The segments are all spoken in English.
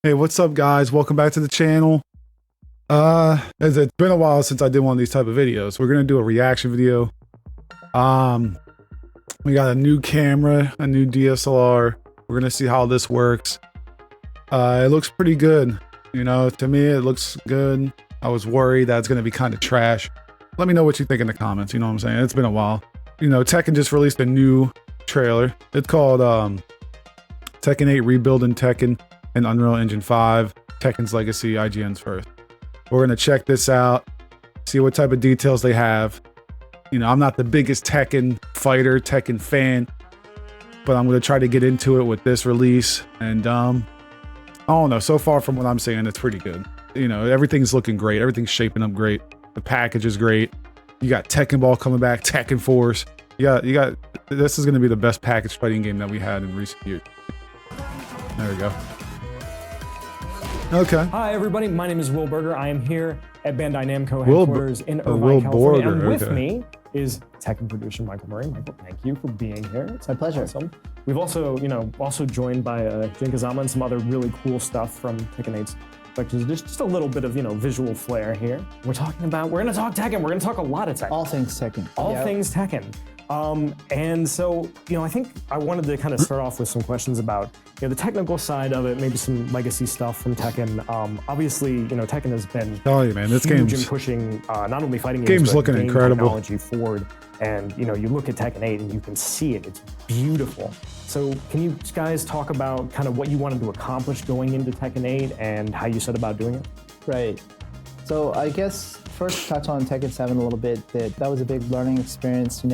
Hey, what's up, guys? Welcome back to the channel. As it's been a while since I did one of these type of videos. We're gonna do a reaction video. We got a new camera, a new DSLR. We're gonna see how this works. It looks pretty good. You know, to me, it looks good. I was worried that it's gonna be kind of trash. Let me know what you think in the comments. You know what I'm saying? It's been a while. You know, Tekken just released a new trailer. It's called Tekken 8 Rebuilding Tekken and Unreal Engine 5, Tekken's Legacy, IGN'S first. We're gonna check this out, see what type of details they have. You know, I'm not the biggest Tekken fighter, Tekken fan, but I'm gonna try to get into it with this release. And I don't know, so far from what I'm saying, it's pretty good. You know, everything's looking great, everything's shaping up great. The package is great. You got Tekken Ball coming back, Tekken Force. You got, this is gonna be the best packaged fighting game that we had in recent years. There we go. Okay. Hi, everybody. My name is Will Berger. I am here at Bandai Namco headquarters in Irvine, Will California. Berger, And with okay. me is Tekken producer Michael Murray. Michael, thank you for being here. It's my pleasure. Awesome. We've also, also joined by Jin Kazama and some other really cool stuff from Tekken 8's. But just a little bit of, visual flair here. We're going to talk Tekken. We're going to talk a lot of Tekken. All things Tekken. All things Tekken. And so, I think I wanted to kind of start off with some questions about, the technical side of it, maybe some legacy stuff from Tekken. Obviously, Tekken has been this huge game's in pushing not only fighting games, but looking game incredible. Technology forward. And you look at Tekken 8 and you can see it. It's beautiful. So can you guys talk about kind of what you wanted to accomplish going into Tekken 8 and how you set about doing it? Right. So I guess first touch on Tekken 7 a little bit. That was a big learning experience. We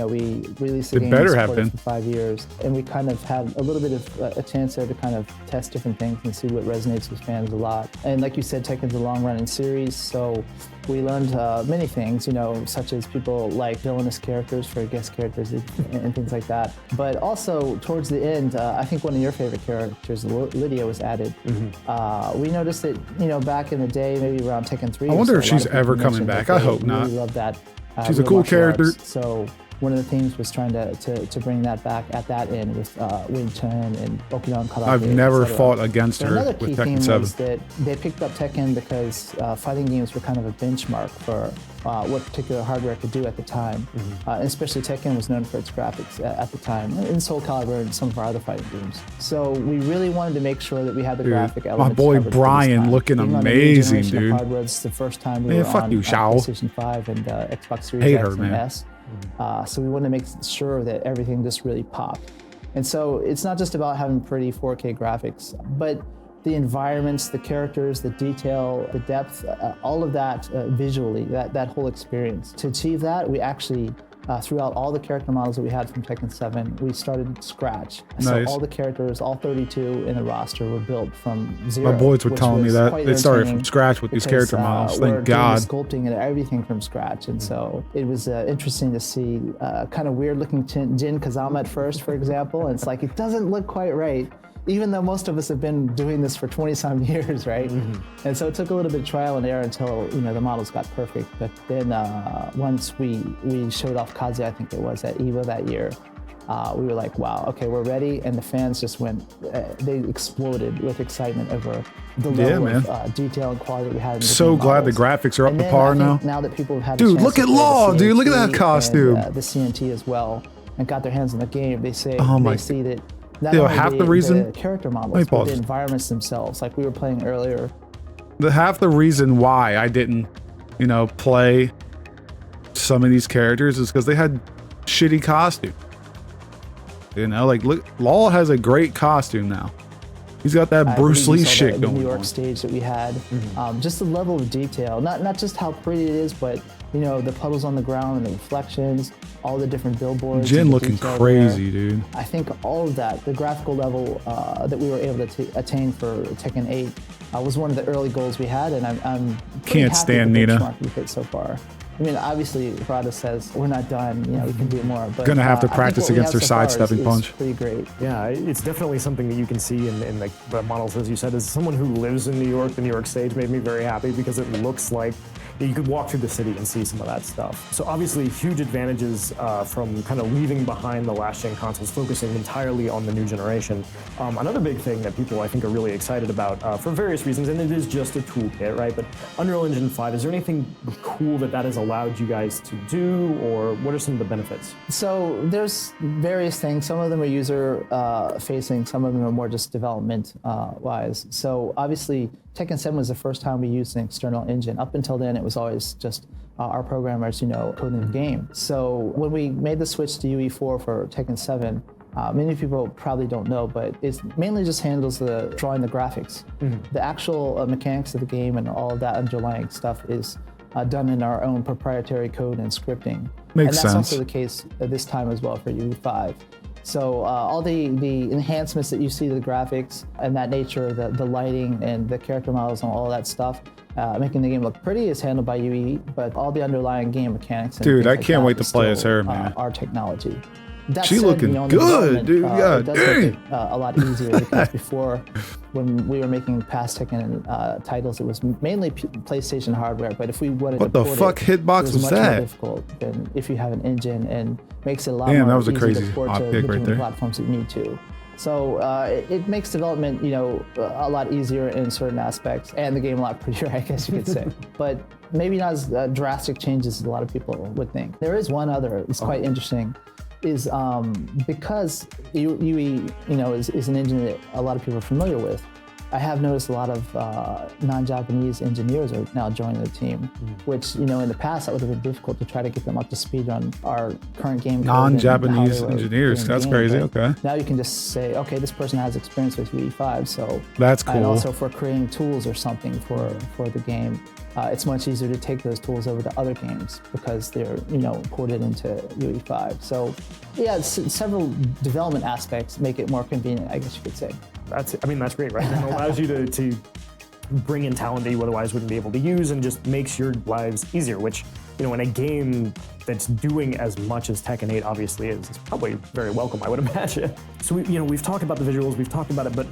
released the game for 5 years, and we kind of had a little bit of a chance there to kind of test different things and see what resonates with fans a lot. And like you said, Tekken's a long-running series, so we learned many things, such as people like villainous characters for guest characters and things like that. But also towards the end, I think one of your favorite characters, Lydia, was added. We noticed that, back in the day, maybe around Tekken 3. I wonder if she's ever coming back. I hope not. Really love that. She's a cool character. So one of the themes was trying to bring that back at that end with Wing Chun and Okinawan Karate. I've never fought against her Another with key Tekken theme 7. was that they picked up Tekken because fighting games were kind of a benchmark for what particular hardware could do at the time. Especially Tekken was known for its graphics at the time, and Soul Calibur and some of our other fighting games. So we really wanted to make sure that we had the graphic elements. My boy covered for this Brian time. looking Being on the new amazing, generation of dude. hardware, it's the first time we were fuck on you, Shao. PlayStation 5 and Xbox Series Hate X her, and man. S. So we wanted to make sure that everything just really popped. And so it's not just about having pretty 4K graphics, but the environments, the characters, the detail, the depth, all of that visually, that whole experience. To achieve that, we actually, throughout all the character models that we had from Tekken 7, we started scratch. So all the characters, all 32 in the roster, were built from zero. My boys were telling me that they started from scratch with these character models. Thank God. Sculpting and everything from scratch, and so it was interesting to see kind of weird looking Jin Kazama at first, for example. And it's like, it doesn't look quite right, even though most of us have been doing this for 20-some years, right? And so it took a little bit of trial and error until the models got perfect. But then once we showed off Kazuya, I think it was at EVO that year, we were like, wow, okay, we're ready. And the fans just went, they exploded with excitement over the level of detail and quality that we had in the So glad the graphics are up to par now. Now that people have had Dude, the chance look to at play the Law, dude, look at that CNT costume. and, the CNT as well, and got their hands on the game, they say they see that not Yo, only half the reason the character models, but the environments themselves, like we were playing earlier. Half the reason why I didn't, play some of these characters is because they had shitty costumes. Like, look, Law has a great costume now. He's got that Bruce Lee shit going on. The New York stage that we had, just the level of detail, not just how pretty it is, but the puddles on the ground and the reflections, all the different billboards. Jin looking crazy, dude. I think all of that, the graphical level that we were able to attain for Tekken 8 was one of the early goals we had, and I'm Can't stand Nina. We've hit so far. I mean, obviously, Harada says we're not done. You know, we can do more. But gonna have to practice against their sidestepping punch. Pretty great. Yeah, it's definitely something that you can see in the models, as you said. As someone who lives in New York, the New York stage made me very happy because it looks like you could walk through the city and see some of that stuff. So obviously, huge advantages from kind of leaving behind the last-gen consoles, focusing entirely on the new generation. Another big thing that people, I think, are really excited about for various reasons, and it is just a toolkit, right? But Unreal Engine 5, is there anything cool that has allowed you guys to do, or what are some of the benefits? So there's various things. Some of them are user-facing, some of them are more just development-wise. So obviously, Tekken 7 was the first time we used an external engine. Up until then, it was always just our programmers, coding the game. So when we made the switch to UE4 for Tekken 7, many people probably don't know, but it mainly just handles the drawing the graphics. The actual mechanics of the game and all of that underlying stuff is done in our own proprietary code and scripting. Makes sense. And that's also the case this time as well for UE5. So all the enhancements that you see, the graphics and that nature, the lighting and the character models and all that stuff, making the game look pretty is handled by UE, but all the underlying game mechanics and dude, I like can't that wait to is play still, as her, man. Our technology. That She said, looking the good, dude. Yeah, it does make it a lot easier because before, when we were making past Tekken titles, it was mainly PlayStation hardware. But if we wanted what to the port fuck hitbox it was much that? more difficult than if you have an engine, and makes it a lot Damn, more that was a easy crazy to port hot to pick the right different there. platforms that you need to. So it makes development, a lot easier in certain aspects, and the game a lot prettier, I guess you could say. But maybe not as drastic changes as a lot of people would think. There is one other. It's quite interesting. Is because UE, is an engine that a lot of people are familiar with. I have noticed a lot of non-Japanese engineers are now joining the team, which, in the past, that would have been difficult to try to get them up to speed on our current game. Non-Japanese engineers, that's crazy, okay. Now you can just say, okay, this person has experience with UE5, so. That's cool. And also for creating tools or something for the game, it's much easier to take those tools over to other games because they're, ported into UE5. So, yeah, several development aspects make it more convenient, I guess you could say. That's great, right? It allows you to bring in talent that you otherwise wouldn't be able to use, and just makes your lives easier, which, in a game that's doing as much as Tekken 8 obviously is probably very welcome, I would imagine. So we've talked about the visuals, we've talked about it, but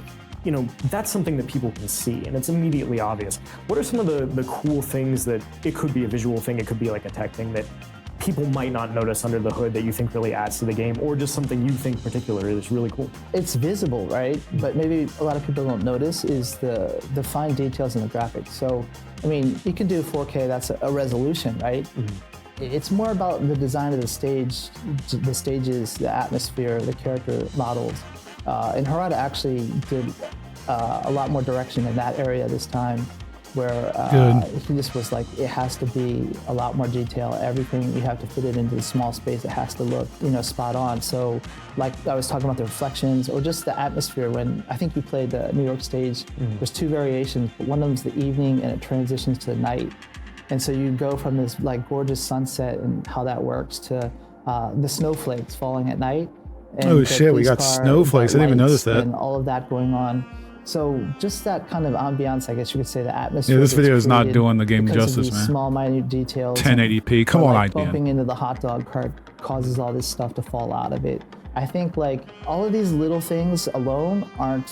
that's something that people can see, and it's immediately obvious. What are some of the cool things that it could be a visual thing, it could be like a tech thing that people might not notice under the hood that you think really adds to the game, or just something you think particular is really cool? It's visible, right? But maybe a lot of people don't notice is the fine details in the graphics. So, you can do 4K, that's a resolution, right? It's more about the design of the stage, the stages, the atmosphere, the character models. And Harada actually did a lot more direction in that area this time, where he just was like, it has to be a lot more detail. Everything, you have to fit it into the small space. It has to look, spot on. So, like I was talking about the reflections or just the atmosphere. When I think we played the New York stage, there's two variations, but one of them's the evening and it transitions to the night. And so you go from this like gorgeous sunset and how that works to the snowflakes falling at night. And oh shit, we got snowflakes. I didn't even notice that. And all of that going on. So just that kind of ambiance, I guess you could say, the atmosphere. Yeah, this video is not doing the game justice, man. Small, minute details. 1080p. Come on, IGN. Bumping into the hot dog cart causes all this stuff to fall out of it. I think like all of these little things alone aren't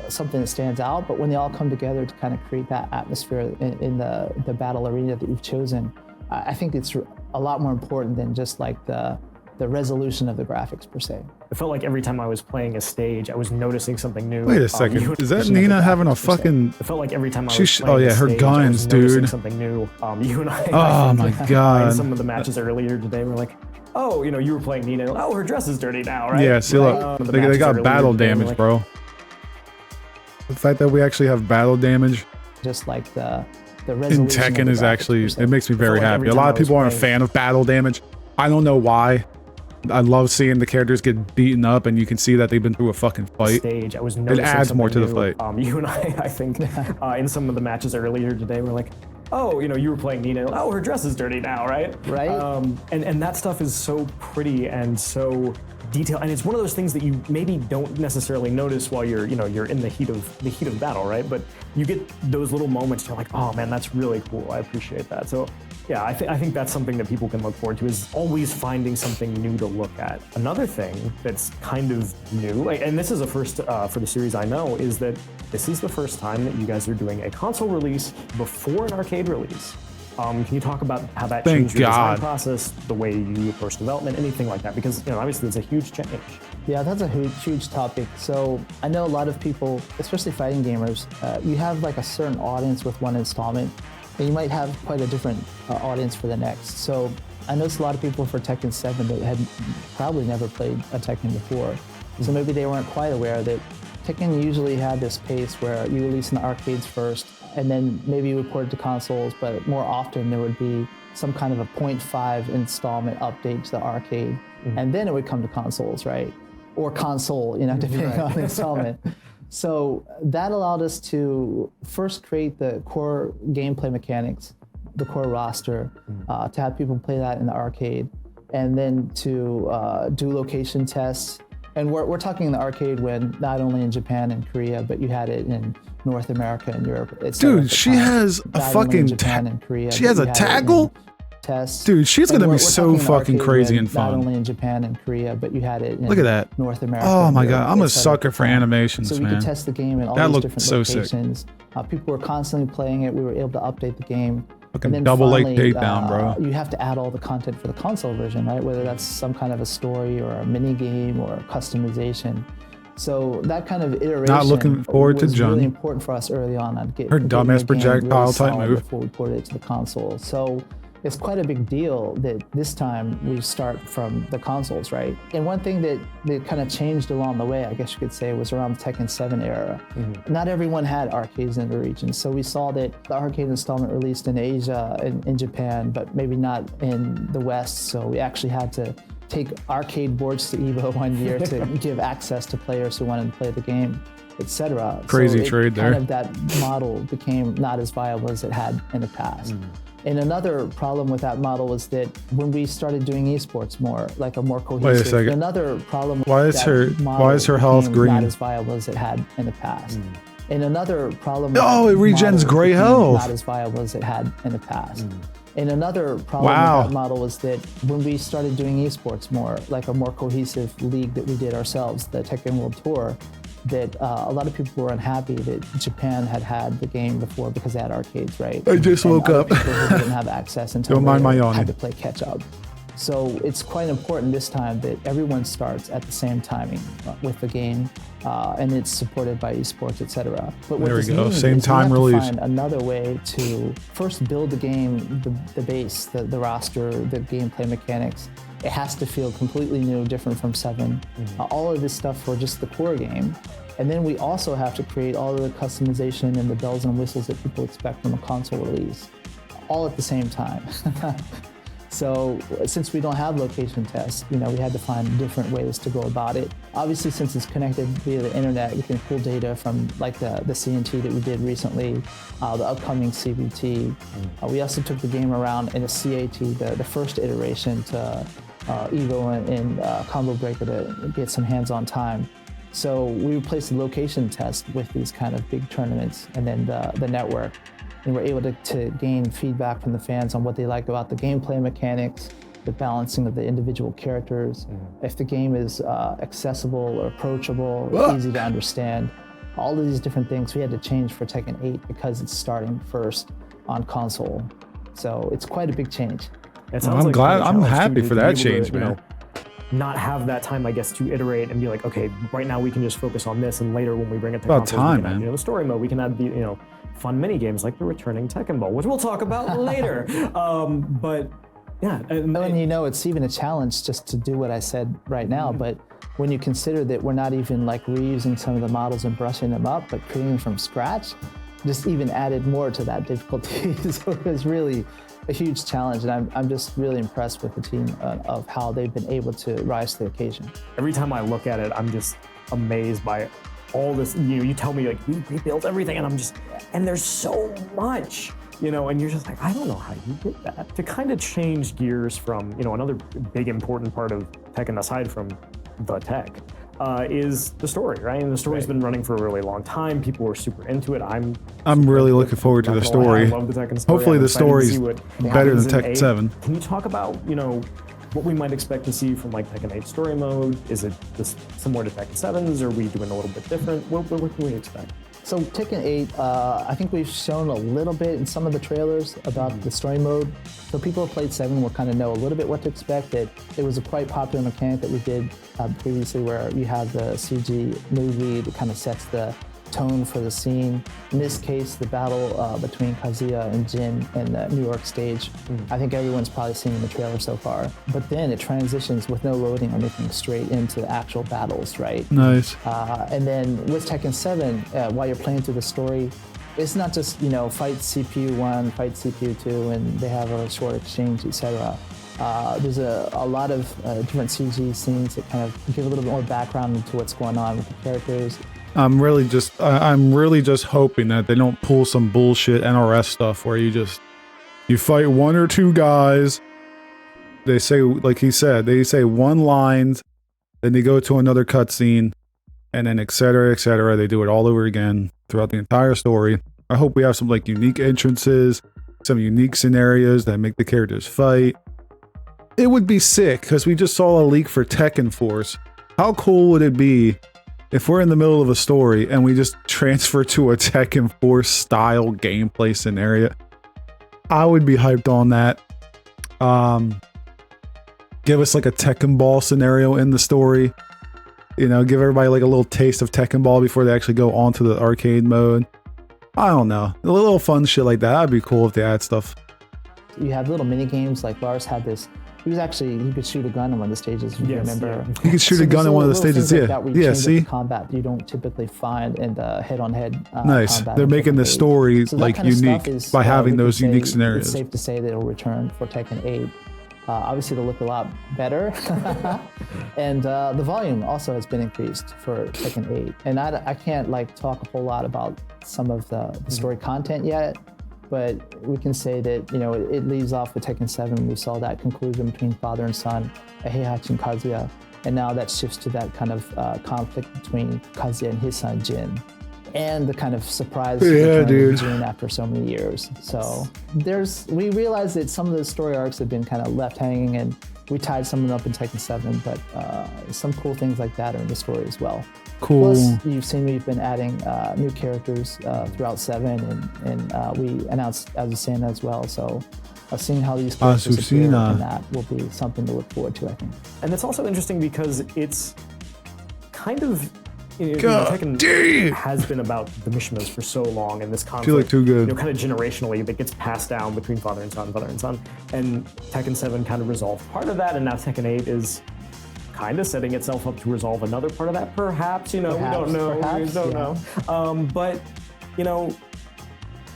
something that stands out, but when they all come together to kind of create that atmosphere in the battle arena that you've chosen, I think it's a lot more important than just like the resolution of the graphics per se. It felt like every time I was playing a stage, I was noticing something new. Wait a second, is that Nina having a fucking? It felt like every time I was playing oh yeah, a her stage, guns, I was dude. noticing something new. You and I. Oh my god. In some of the matches earlier today, we're like, oh, you were playing Nina. Oh, her dress is dirty now, right? Yeah, see, look, they got battle damage, like, bro. The fact that we actually have battle damage. Just like the in resolution. Tekken is actually, it makes me very happy. A lot of people aren't a fan of battle damage. I don't know why. I love seeing the characters get beaten up, and you can see that they've been through a fucking fight. Stage, I was it adds more to the fight. You and I think, in some of the matches earlier today, we're like, oh, you were playing Nina. Oh, her dress is dirty now, right? Right. And that stuff is so pretty and so detailed, and it's one of those things that you maybe don't necessarily notice while you're in the heat of battle, right? But you get those little moments. You're like, oh man, that's really cool. I appreciate that. So Yeah, I think that's something that people can look forward to, is always finding something new to look at. Another thing that's kind of new, and this is a first for the series I know, is that this is the first time that you guys are doing a console release before an arcade release. Can you talk about how that changed your design process, the way you approach development, anything like that? Because obviously it's a huge change. Yeah, that's a huge topic. So I know a lot of people, especially fighting gamers, you have like a certain audience with one installment, and you might have quite a different audience for the next. So I noticed a lot of people for Tekken 7 that had probably never played a Tekken before. So maybe they weren't quite aware that Tekken usually had this pace where you release in the arcades first, and then maybe you would port it to consoles, but more often there would be some kind of a 0.5 installment update to the arcade, and then it would come to consoles, right? Or console, depending on the installment. So that allowed us to first create the core gameplay mechanics, the core roster, to have people play that in the arcade, and then to do location tests. And we're talking in the arcade when not only in Japan and Korea, but you had it in North America and Europe. Dude, she has a fucking she has a taggle? Test. Dude, she's gonna be so fucking crazy and fun. Not only in Japan and Korea, but you had it in Look at that. North America. Oh my god, I'm a sucker for animations, man. So we could test the game in all these different locations. People were constantly playing it. We were able to update the game. Fucking double leg takedown, bro. You have to add all the content for the console version, right? Whether that's some kind of a story or a mini game or customization. So that kind of iteration Not looking forward to Jun. really important for us early on. I'd get her dumbass projectile type move before we ported it to the console. So it's quite a big deal that this time we start from the consoles, right? And one thing that kind of changed along the way, I guess you could say, was around the Tekken 7 era. Not everyone had arcades in the region. So we saw that the arcade installment released in Asia and in Japan, but maybe not in the West. So we actually had to take arcade boards to EVO one year to give access to players who wanted to play the game, etc. Crazy trade there. Kind of that model became not as viable as it had in the past. And another problem with that model was that when we started doing esports more, like a more cohesive. Wait a second. Another problem. Why is her health green? Not as viable as it had in the past. And another problem. Oh, it regens gray health. Not as viable as it had in the past. And another problem with that model was that when we started doing esports more, like a more cohesive league that we did ourselves, the Tekken World Tour, that a lot of people were unhappy that Japan had the game before because they had arcades, right? I just woke up. People who didn't have access until had to play catch up. So it's quite important this time that everyone starts at the same timing with the game, and it's supported by esports, etc. But what this means same time release. We have to find another way to first build the game, the base, the roster, the gameplay mechanics. It has to feel completely new, different from 7. All of this stuff for just the core game. And then we also have to create all of the customization and the bells and whistles that people expect from a console release, all at the same time. So since we don't have location tests, we had to find different ways to go about it. Obviously, since it's connected via the internet, we can pull data from like the CNT that we did recently, the upcoming CBT. We also took the game around in a CAT, the first iteration, to EVO and Combo Breaker to get some hands-on time. So we replaced the location test with these kind of big tournaments and then the network. And we're able to gain feedback from the fans on what they like about the gameplay mechanics, the balancing of the individual characters, if the game is accessible or approachable, easy to understand. All of these different things we had to change for Tekken 8 because it's starting first on console. So it's quite a big change. I'm glad. I'm happy for that change, man. Not have that time, I guess, to iterate and be like, okay, right now we can just focus on this, and later when we bring it to consoles, we can add, the story mode. We can add the fun mini games like the returning Tekken Ball, which we'll talk about later. But yeah, and it's even a challenge just to do what I said right now. But when you consider that we're not even like reusing some of the models and brushing them up, but creating them from scratch, just even added more to that difficulty. So it was really a huge challenge, and I'm just really impressed with the team of how they've been able to rise to the occasion. Every time I look at it, I'm just amazed by all this. You tell me like we rebuilt everything, and there's so much, and you're just like, I don't know how you did that. To kind of change gears from, another big important part of Tekken aside from the tech, is the story, right? And the story's been running for a really long time. People were super into it. I'm really looking forward to the story. I love the Tekken story. Hopefully the story's better than Tekken 7. Can you talk about, what we might expect to see from like Tekken 8 story mode? Is it just similar to Tekken 7's? Are we doing a little bit different? What can we expect? So Tekken 8, I think we've shown a little bit in some of the trailers about the story mode. So people who played 7 will kind of know a little bit what to expect. It was a quite popular mechanic that we did previously where you have the CG movie that kind of sets the tone for the scene. In this case, the battle between Kazuya and Jin in the New York stage, I think everyone's probably seen in the trailer so far. But then it transitions with no loading or anything straight into actual battles, right? Nice. And then with Tekken 7, while you're playing through the story, it's not just, fight CPU 1, fight CPU 2, and they have a short exchange, etc. There's a lot of different CG scenes that kind of give a little bit more background into what's going on with the characters. I'm really just hoping that they don't pull some bullshit NRS stuff where you fight one or two guys. They say, like he said, they say one line, then they go to another cutscene, and then et cetera, et cetera. They do it all over again throughout the entire story. I hope we have some like unique entrances, some unique scenarios that make the characters fight. It would be sick because we just saw a leak for Tekken Force. How cool would it be if we're in the middle of a story and we just transfer to a Tekken Force style gameplay scenario? I would be hyped on that. Give us like a Tekken Ball scenario in the story. Give everybody like a little taste of Tekken Ball before they actually go onto the arcade mode. I don't know. A little fun shit like that. That'd be cool if they add stuff. You have little mini games like Lars had this. He could shoot a gun in one of the stages, if you remember. Yeah. He could shoot a gun in one of the stages, yeah. See? Combat you don't typically find in the head-on-head nice. Combat. They're making the story like unique by having those unique scenarios. It's safe to say that it'll return for Tekken 8. Obviously, it'll look a lot better. And the volume also has been increased for Tekken 8. And I can't talk a whole lot about some of the story content yet. But we can say that, it leaves off with Tekken 7. We saw that conclusion between father and son, Heihachi and Kazuya. And now that shifts to that kind of conflict between Kazuya and his son, Jin. And the kind of surprise return of Jin after so many years. So we realized that some of the story arcs have been kind of left hanging, and we tied some of them up in Tekken 7, but some cool things like that are in the story as well. Cool. Plus, you've seen we've been adding new characters throughout 7, and we announced Azucena as well. So seeing how these characters appear in that will be something to look forward to, I think. And it's also interesting because it's kind of Tekken has been about the Mishimas for so long, and this conflict, feel like too good. Kind of generationally, that gets passed down between father and son. And Tekken 7 kind of resolved part of that, and now Tekken 8 is kind of setting itself up to resolve another part of that, perhaps. We don't know. But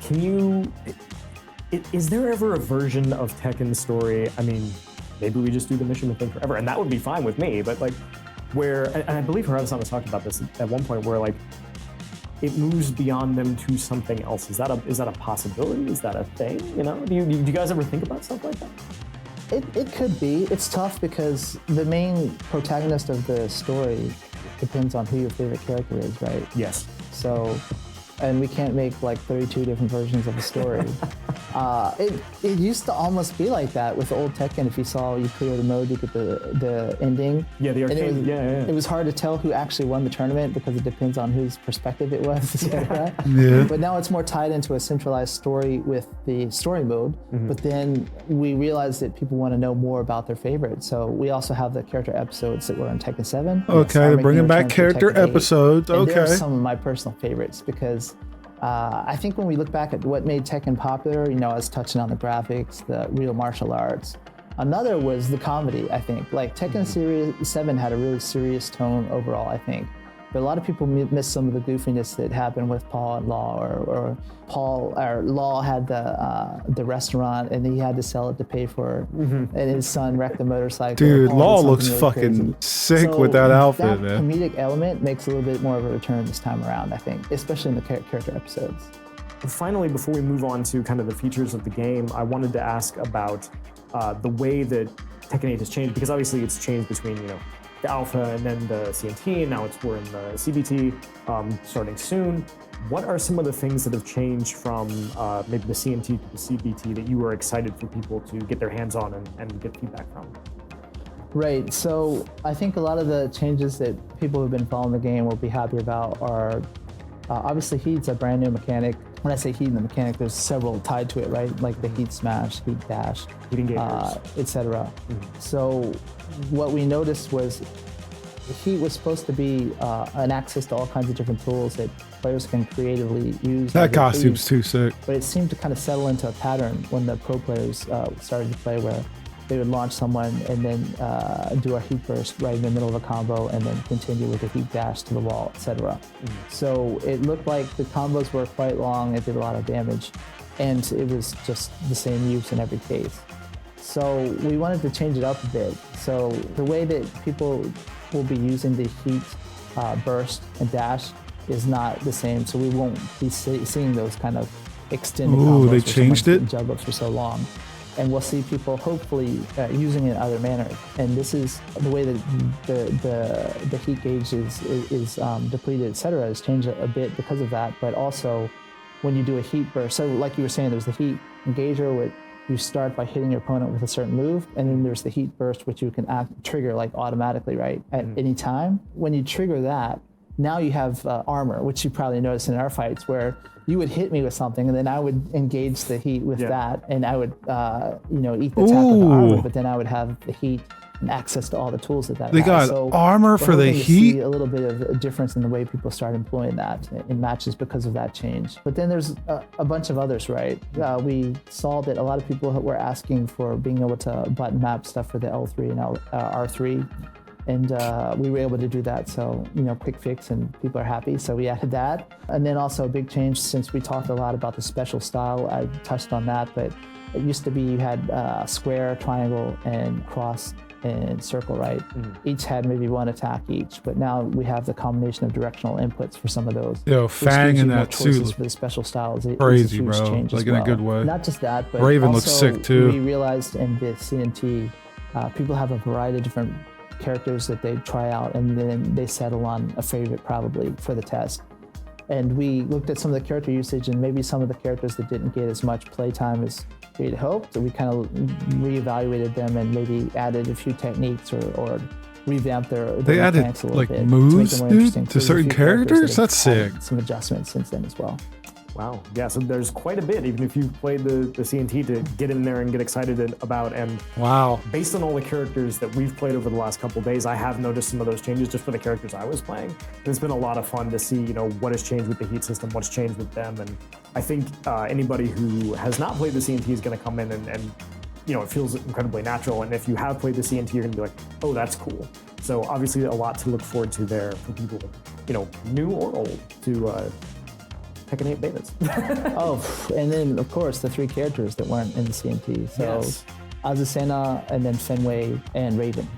can you? Is there ever a version of Tekken's story? I mean, maybe we just do the Mishima thing forever, and that would be fine with me. But where, and I believe Harada-san was talking about this at one point, where it moves beyond them to something else. Is that a possibility? Is that a thing? Do you guys ever think about stuff like that? It could be. It's tough because the main protagonist of the story depends on who your favorite character is, right? Yes. So, and we can't make 32 different versions of the story. It used to almost be like that with the old Tekken. If you clear the mode, you get the ending. Yeah, the arcade. It was hard to tell who actually won the tournament because it depends on whose perspective it was. Yeah. But now it's more tied into a centralized story with the story mode. Mm-hmm. But then we realized that people want to know more about their favorites. So we also have the character episodes that were on Tekken 7. Okay, they're bringing back character episodes. And okay. They're some of my personal favorites because I think when we look back at what made Tekken popular, I was touching on the graphics, the real martial arts. Another was the comedy, I think. Tekken Series 7 had a really serious tone overall, I think. But a lot of people miss some of the goofiness that happened with Paul and Law, or Law had the restaurant and he had to sell it to pay for, and his son wrecked the motorcycle. Dude, Law looks really fucking sick with that outfit, that man. Comedic element makes a little bit more of a return this time around, I think, especially in the character episodes. Finally, before we move on to kind of the features of the game, I wanted to ask about the way that Tekken 8 has changed, because obviously it's changed between, alpha and then the CNT, and now we're in the CBT starting soon. What are some of the things that have changed from maybe the CNT to the CBT that you were excited for people to get their hands on and get feedback from? Right, so I think a lot of the changes that people who've been following the game will be happy about are obviously Heat's a brand new mechanic. When I say Heat in the mechanic, there's several tied to it, right? Like the Heat Smash, Heat Dash, etc. So what we noticed was Heat was supposed to be an access to all kinds of different tools that players can creatively use. That costume's too sick. But it seemed to kind of settle into a pattern when the pro players started to play, where they would launch someone and then do a heat burst right in the middle of a combo and then continue with a heat dash to the wall, etc. So it looked like the combos were quite long, it did a lot of damage, and it was just the same use in every case. So we wanted to change it up a bit. So the way that people will be using the heat burst and dash is not the same, so we won't be seeing those kind of extended combos. Ooh, they changed it? Jug ups for so long. And we'll see people hopefully using it in other manners. And this is the way that the heat gauge is depleted, etc. has changed a bit because of that. But also, when you do a heat burst, so like you were saying, there's the heat engager, which you start by hitting your opponent with a certain move, and then there's the heat burst, which you can trigger like automatically, right, at any time. When you trigger that, now you have armor, which you probably noticed in our fights, where you would hit me with something, and then I would engage the heat with that, and I would, eat the tap of the armor, but then I would have the heat and access to all the tools that they got so armor for the heat. See a little bit of a difference in the way people start employing that in matches because of that change. But then there's a bunch of others, right? We saw that a lot of people were asking for being able to button map stuff for the L3 and R3. And we were able to do that, so quick fix, and people are happy. So we added that, and then also a big change, since we talked a lot about the special style. I touched on that, but it used to be you had square, triangle, and cross and circle, right? Each had maybe one attack each, but now we have the combination of directional inputs for some of those. Yo, Fang in that too. For the special styles, crazy, bro. Like in a good way. Not just that, but Raven also looks sick too. We realized in the CNT, people have a variety of different characters that they try out, and then they settle on a favorite probably for the test. And we looked at some of the character usage and maybe some of the characters that didn't get as much playtime as we had hoped. So we kind of reevaluated them and maybe added a few techniques or revamped their they added mechanics a little like bit moves, to, dude, to certain characters. That's sick. Some adjustments since then as well. Wow. Yeah, so there's quite a bit, even if you've played the CNT, to get in there and get excited about. And wow, based on all the characters that we've played over the last couple of days, I have noticed some of those changes just for the characters I was playing. It's been a lot of fun to see, what has changed with the heat system, what's changed with them. And I think anybody who has not played the CNT is going to come in and it feels incredibly natural. And if you have played the CNT, you're going to be like, oh, that's cool. So obviously a lot to look forward to there for people, new or old, to Tekken 8 betas. Oh, and then of course the three characters that weren't in the CNT. So yes. Azucena, and then Fenway, and Raven.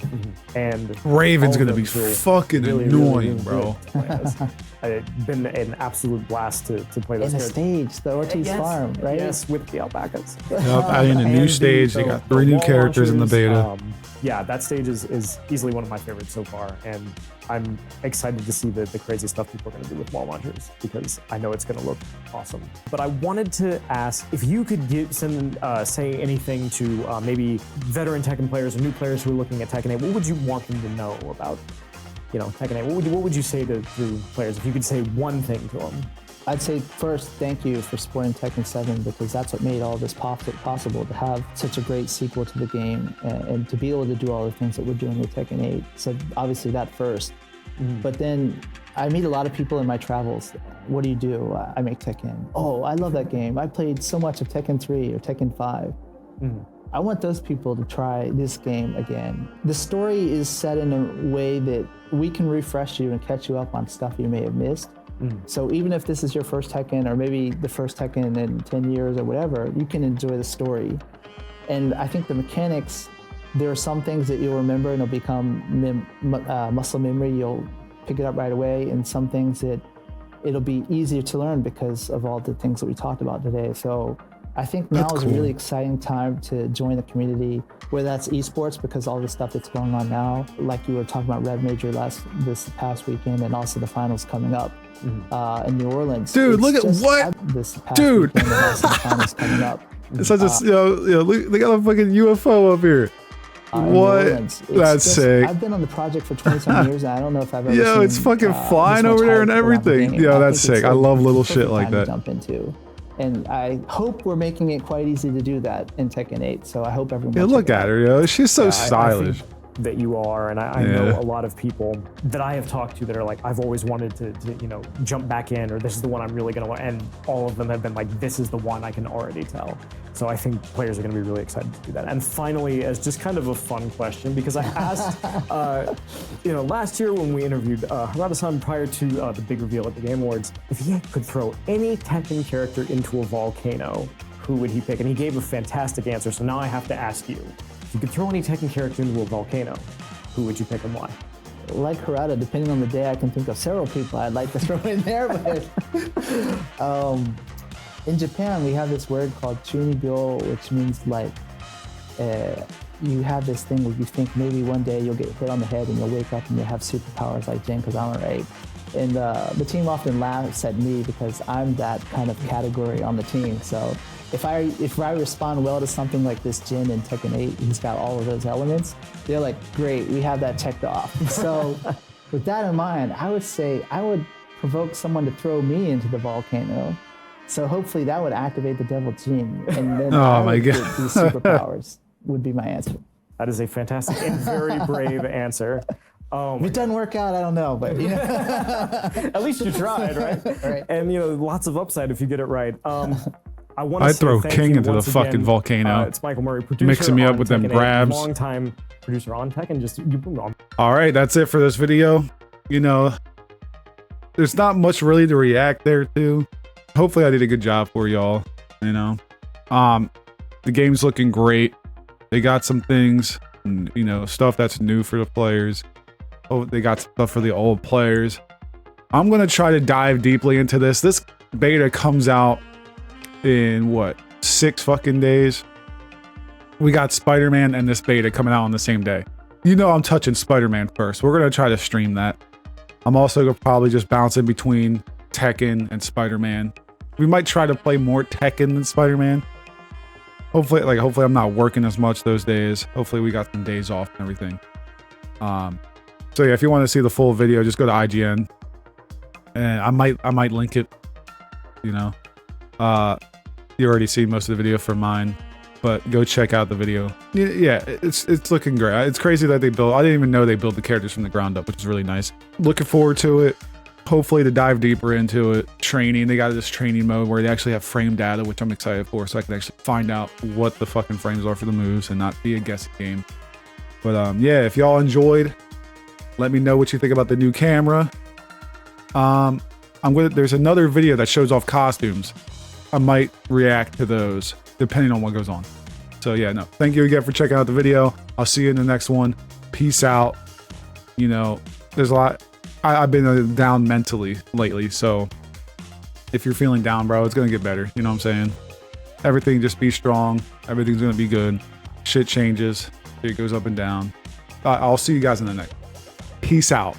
And Raven's gonna be fucking annoying, bro. It's been an absolute blast to play those. In the stage, the Ortiz farm, right? Yes, with the alpacas. Yep, in a new stage, they got 3 new characters in the beta. Yeah, that stage is easily one of my favorites so far, and I'm excited to see the crazy stuff people are going to do with wall launchers, because I know it's going to look awesome. But I wanted to ask if you could say anything to maybe veteran Tekken players or new players who are looking at Tekken 8. What would you want them to know about, Tekken 8? What would you say to players if you could say one thing to them? I'd say first, thank you for supporting Tekken 7, because that's what made all this possible, to have such a great sequel to the game and to be able to do all the things that we're doing with Tekken 8. So obviously that first. But then I meet a lot of people in my travels. What do you do? I make Tekken. Oh, I love that game. I played so much of Tekken 3 or Tekken 5. I want those people to try this game again. The story is set in a way that we can refresh you and catch you up on stuff you may have missed. So even if this is your first Tekken, or maybe the first Tekken in 10 years or whatever, you can enjoy the story. And I think the mechanics, there are some things that you'll remember and it'll become muscle memory. You'll pick it up right away. And some things that it'll be easier to learn because of all the things that we talked about today. So I think now is a really exciting time to join the community, whether that's esports, because all the stuff that's going on now, like you were talking about Red Major this past weekend, and also the finals coming up in New Orleans. Dude, look at what? Dude. Weekend, and also the finals coming up. It's such a, look, they got a fucking UFO up here. What? That's sick. I've been on the project for 20-some years, and I don't know if I've ever seen, it's fucking flying over there and everything. Yo, that's sick. I love little shit like that. Jump into. And I hope we're making it quite easy to do that in Tekken 8. So I hope everyone. Yeah, look at her, yo. She's so stylish. I think that you are, and I know a lot of people that I have talked to that are like, I've always wanted to jump back in, or this is the one I'm really gonna want, and all of them have been like, this is the one, I can already tell. So I think players are gonna be really excited to do that. And finally, as just kind of a fun question, because I asked, last year when we interviewed Harada-san prior to the big reveal at the Game Awards, if he could throw any Tekken character into a volcano, who would he pick? And he gave a fantastic answer, so now I have to ask you. If you could throw any Tekken character into a volcano, who would you pick and why? Like Harada, depending on the day, I can think of several people I'd like to throw in there. But in Japan, we have this word called chunibyo, which means like you have this thing where you think maybe one day you'll get hit on the head and you'll wake up and you'll have superpowers like Jin Kazama, right? And the team often laughs at me because I'm that kind of category on the team. So if I respond well to something like this Jin in Tekken 8, he's got all of those elements, they're like, great, we have that checked off. So with that in mind, I would say I would provoke someone to throw me into the volcano. So hopefully that would activate the devil gene, and then oh my God, these superpowers would be my answer. That is a fantastic and very brave answer. If it doesn't work out, I don't know, but at least you tried, right? Right. And lots of upside if you get it right. I'd throw King into the fucking volcano. It's Michael Murray, producer, mixing me up with them grabs. Long-time producer on Tekken. All right, that's it for this video. There's not much really to react there to. Hopefully I did a good job for y'all. The game's looking great. They got some things, stuff that's new for the players. Oh, they got stuff for the old players. I'm gonna try to dive deeply into this. This beta comes out in 6 fucking days. We got Spider-Man and this beta coming out on the same day. I'm touching Spider-Man first. We're gonna try to stream that. I'm also gonna probably just bounce in between Tekken and Spider-Man. We might try to play more Tekken than Spider-Man. Hopefully I'm not working as much those days. Hopefully we got some days off and everything. So yeah, if you want to see the full video, just go to IGN. And I might link it. You already seen most of the video for mine, but go check out the video. Yeah, it's looking great. It's crazy that I didn't even know they built the characters from the ground up, which is really nice. Looking forward to it. Hopefully to dive deeper into it. Training, they got this training mode where they actually have frame data, which I'm excited for, so I can actually find out what the fucking frames are for the moves and not be a guessing game. But yeah, if y'all enjoyed, let me know what you think about the new camera. There's another video that shows off costumes. I might react to those depending on what goes on. So yeah, no, thank you again for checking out the video. I'll see you in the next one. Peace out. There's a lot. I've been down mentally lately, so if you're feeling down, bro, it's gonna get better. You know what I'm saying? Everything, just be strong. Everything's gonna be good. Shit changes. It goes up and down. I'll see you guys in the next. Peace out.